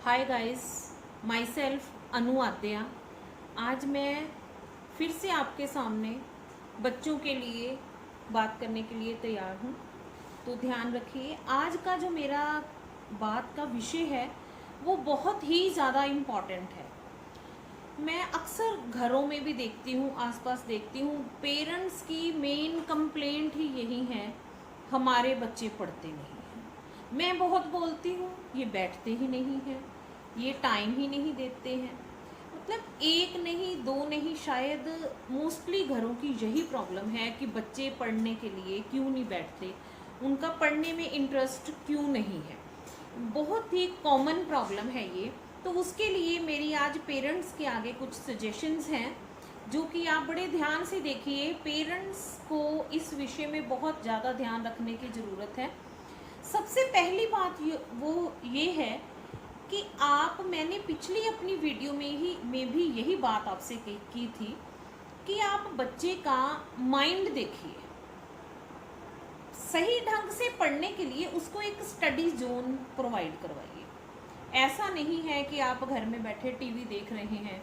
Hi guys, my self अनु आद्या। आज मैं फिर से आपके सामने बच्चों के लिए बात करने के लिए तैयार हूँ। तो ध्यान रखिए, आज का जो मेरा बात का विषय है वो बहुत ही ज़्यादा इम्पॉर्टेंट है। मैं अक्सर घरों में भी देखती हूँ, आसपास देखती हूँ, पेरेंट्स की मेन कंप्लेंट ही यही है, हमारे बच्चे पढ़ते नहीं हैं। मैं बहुत बोलती हूँ, ये बैठते ही नहीं हैं, ये टाइम ही नहीं देते हैं। मतलब एक नहीं दो नहीं, शायद मोस्टली घरों की यही प्रॉब्लम है कि बच्चे पढ़ने के लिए क्यों नहीं बैठते, उनका पढ़ने में इंटरेस्ट क्यों नहीं है। बहुत ही कॉमन प्रॉब्लम है ये। तो उसके लिए मेरी आज पेरेंट्स के आगे कुछ सजेशंस हैं जो कि आप बड़े ध्यान से देखिए। पेरेंट्स को इस विषय में बहुत ज़्यादा ध्यान रखने की ज़रूरत है। सबसे पहली बात वो ये है कि मैंने पिछली अपनी वीडियो में भी यही बात आपसे की थी कि आप बच्चे का माइंड देखिए। सही ढंग से पढ़ने के लिए उसको एक स्टडी जोन प्रोवाइड करवाइए। ऐसा नहीं है कि आप घर में बैठे टीवी देख रहे हैं,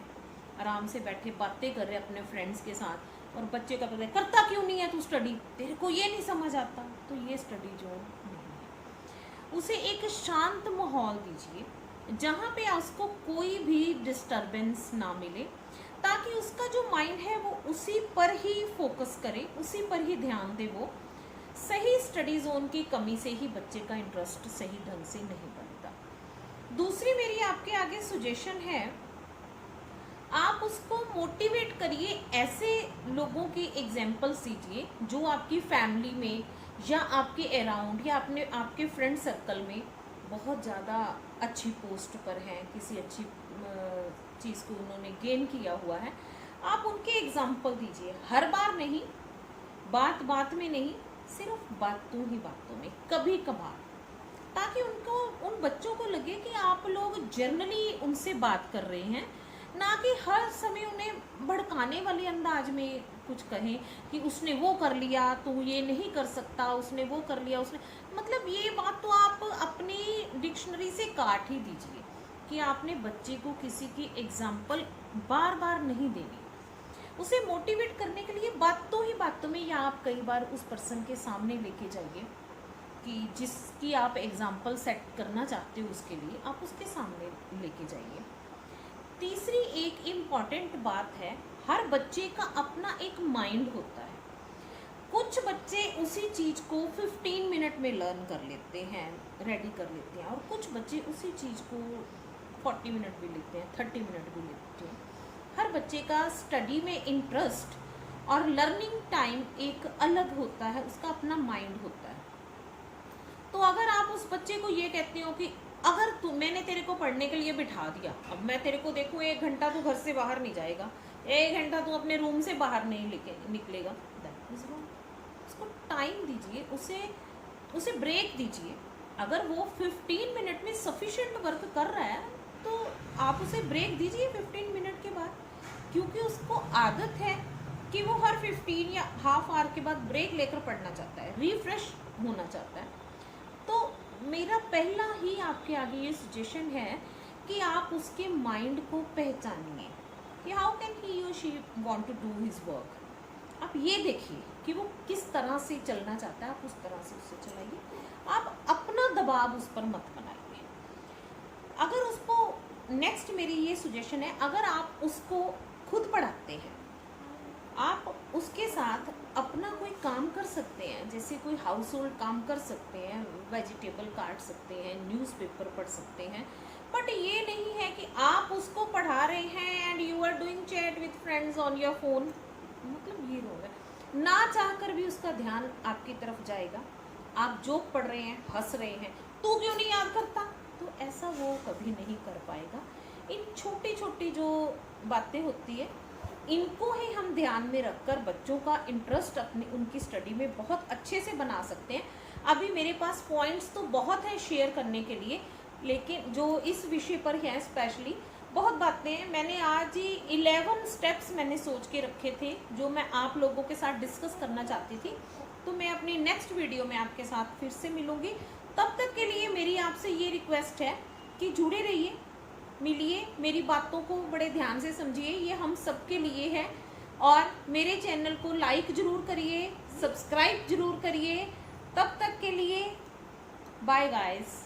आराम से बैठे बातें कर रहे हैं अपने फ्रेंड्स के साथ, और बच्चे का पता करता क्यों नहीं है तू स्टडी, तेरे को ये नहीं समझ आता। तो ये स्टडी जोन नहीं है। उसे एक शांत माहौल दीजिए जहाँ पे उसको कोई भी डिस्टरबेंस ना मिले, ताकि उसका जो माइंड है वो उसी पर ही फोकस करे, उसी पर ही ध्यान दे। वो सही स्टडी जोन की कमी से ही बच्चे का इंटरेस्ट सही ढंग से नहीं बनता। दूसरी मेरी आपके आगे सजेशन है, आप उसको मोटिवेट करिए। ऐसे लोगों की एग्जाम्पल्स दीजिए जो आपकी फैमिली में या आपके अराउंड या आपके फ्रेंड सर्कल में बहुत ज़्यादा अच्छी पोस्ट पर हैं, किसी अच्छी चीज़ को उन्होंने गेन किया हुआ है। आप उनके एग्जाम्पल दीजिए, हर बार नहीं, बात बात में नहीं, सिर्फ बातों ही बातों में, कभी कभार, ताकि उन बच्चों को लगे कि आप लोग जनरली उनसे बात कर रहे हैं, ना कि हर समय उन्हें भड़काने वाले अंदाज में कुछ कहें कि उसने वो कर लिया तो ये नहीं कर सकता, उसने वो कर लिया, उसने, मतलब ये बात तो आप अपनी डिक्शनरी से काट ही दीजिए कि आपने बच्चे को किसी की एग्जाम्पल बार बार नहीं देनी। उसे मोटिवेट करने के लिए बातों ही बातों में, या आप कई बार उस पर्सन के सामने लेके जाइए कि जिसकी आप एग्जाम्पल सेट करना चाहते हो, उसके लिए आप उसके सामने लेके जाइए। तीसरी एक इम्पॉर्टेंट बात है, हर बच्चे का अपना एक माइंड होता है। कुछ बच्चे उसी चीज़ को 15 मिनट में लर्न कर लेते हैं, रेडी कर लेते हैं, और कुछ बच्चे उसी चीज़ को 40 मिनट भी लेते हैं, 30 मिनट भी लेते हैं। हर बच्चे का स्टडी में इंटरेस्ट और लर्निंग टाइम एक अलग होता है, उसका अपना माइंड होता है। तो अगर आप उस बच्चे को ये कहते हो कि अगर मैंने तेरे को पढ़ने के लिए बिठा दिया, अब मैं तेरे को देखूँ 1 घंटा तू घर से बाहर नहीं जाएगा, 1 घंटा तू अपने रूम से बाहर नहीं निकलेगा, दैट इज रॉन्ग। उसको टाइम दीजिए, उसे ब्रेक दीजिए। अगर वो 15 मिनट में सफिशिएंट वर्क कर रहा है तो आप उसे ब्रेक दीजिए 15 मिनट के बाद, क्योंकि उसको आदत है कि वो हर 15 या हाफ आवर के बाद ब्रेक लेकर पढ़ना चाहता है, रिफ्रेश होना चाहता है। तो मेरा पहला ही आपके आगे ये सजेशन है कि आप उसके माइंड को पहचानिए कि हाउ कैन ही और she want to do his work. आप ये देखिए कि वो किस तरह से चलना चाहता है, आप उस तरह से उससे चलाइए। आप अपना दबाव उस पर मत बनाइए। अगर उसको, नेक्स्ट मेरी ये सजेशन है, अगर आप उसको खुद पढ़ाते हैं, आप उसके साथ अपना कोई काम कर सकते हैं, जैसे कोई हाउस होल्ड काम कर सकते हैं, वेजिटेबल काट सकते हैं, न्यूज़पेपर पढ़ सकते हैं, बट ये नहीं है कि आप उसको पढ़ा रहे हैं and you are doing chat with friends on your phone. मतलब ये रॉन्ग है। ना चाहकर भी उसका ध्यान आपकी तरफ जाएगा। आप जोक पढ़ रहे हैं, हंस रहे हैं, तू क्यों नहीं याद करता, तो ऐसा वो कभी नहीं कर पाएगा। इन छोटी छोटी जो बातें होती है, इनको ही हम ध्यान में रखकर बच्चों का इंटरेस्ट उनकी स्टडी में बहुत अच्छे से बना सकते हैं। अभी मेरे पास पॉइंट्स तो बहुत हैं शेयर करने के लिए, लेकिन जो इस विषय पर हैं स्पेशली बहुत बातें हैं। मैंने आज ही 11 स्टेप्स मैंने सोच के रखे थे जो मैं आप लोगों के साथ डिस्कस करना चाहती थी। तो मैं अपनी नेक्स्ट वीडियो में आपके साथ फिर से मिलूंगी। तब तक के लिए मेरी आपसे ये रिक्वेस्ट है कि जुड़े रहिए, मिलिए, मेरी बातों को बड़े ध्यान से समझिए, ये हम सबके लिए है। और मेरे चैनल को लाइक ज़रूर करिए, सब्सक्राइब ज़रूर करिए। तब तक के लिए बाय गाइस।